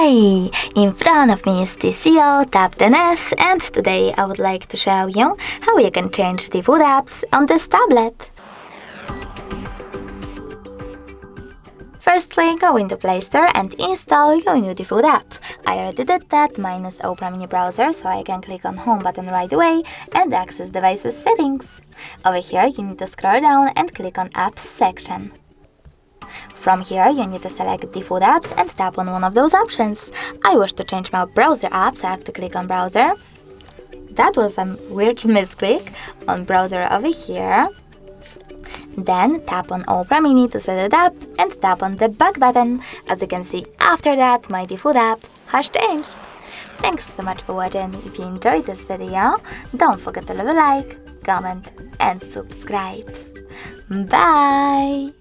Hi! In front of me is TCL Tab and today I would like to show you how you can change the food apps on this tablet. Firstly, go into Play Store and install your new food app. I already did that, mine is Opera Mini Browser, so I can click on Home button right away and access devices settings. Over here you need to scroll down and click on Apps section. From here, you need to select the food apps and tap on one of those options. I wish to change my browser app, so I have to click on browser. That was a weird misclick on browser over here. Then tap on Opera Mini to set it up and tap on the back button. As you can see, after that, my food app has changed. Thanks so much for watching. If you enjoyed this video, don't forget to leave a like, comment and subscribe. Bye!